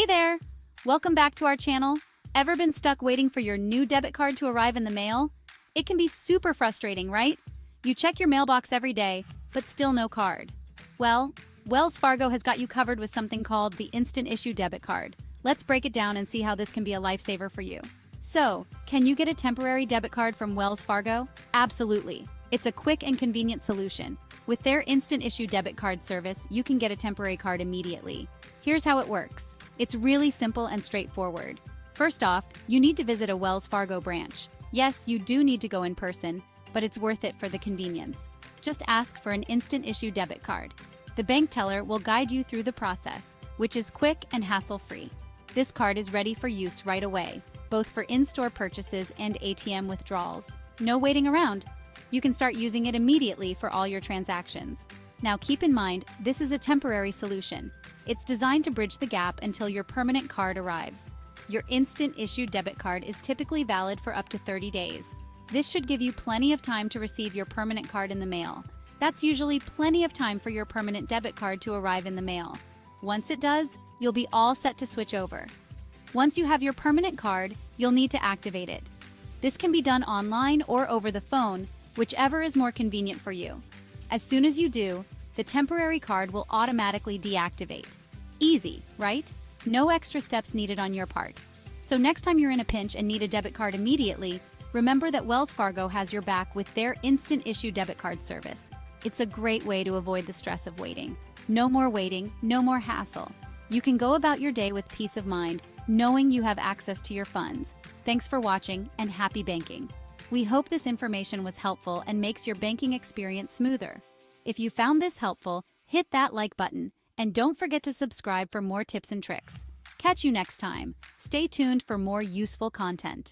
there! Welcome back to our channel. Ever been stuck waiting for your new debit card to arrive in the mail? It can be super frustrating, right? You check your mailbox every day, but still no card. Well, Wells Fargo has got you covered with something called the Instant Issue Debit Card. Let's break it down and see how this can be a lifesaver for you. So, can you get a temporary debit card from Wells Fargo? Absolutely. It's a quick and convenient solution. With their Instant Issue Debit Card service, you can get a temporary card immediately. Here's how it works. It's really simple and straightforward. First off, you need to visit a Wells Fargo branch. Yes, you do need to go in person, but it's worth it for the convenience. Just ask for an Instant Issue Debit Card. The bank teller will guide you through the process, which is quick and hassle-free. This card is ready for use right away, both for in-store purchases and ATM withdrawals. No waiting around. You can start using it immediately for all your transactions. Now keep in mind, this is a temporary solution. It's designed to bridge the gap until your permanent card arrives. Your Instant Issue Debit Card is typically valid for up to 30 days. This should give you plenty of time to receive your permanent card in the mail. That's usually plenty of time for your permanent debit card to arrive in the mail. Once it does, you'll be all set to switch over. Once you have your permanent card, you'll need to activate it. This can be done online or over the phone, whichever is more convenient for you. As soon as you do, the temporary card will automatically deactivate. Easy, right? No extra steps needed on your part. So next time you're in a pinch and need a debit card immediately, remember that Wells Fargo has your back with their Instant Issue Debit Card service. It's a great way to avoid the stress of waiting. No more waiting, no more hassle. You can go about your day with peace of mind, knowing you have access to your funds. Thanks for watching, and happy banking. We hope this information was helpful and makes your banking experience smoother. If you found this helpful, hit that like button, and don't forget to subscribe for more tips and tricks. Catch you next time. Stay tuned for more useful content.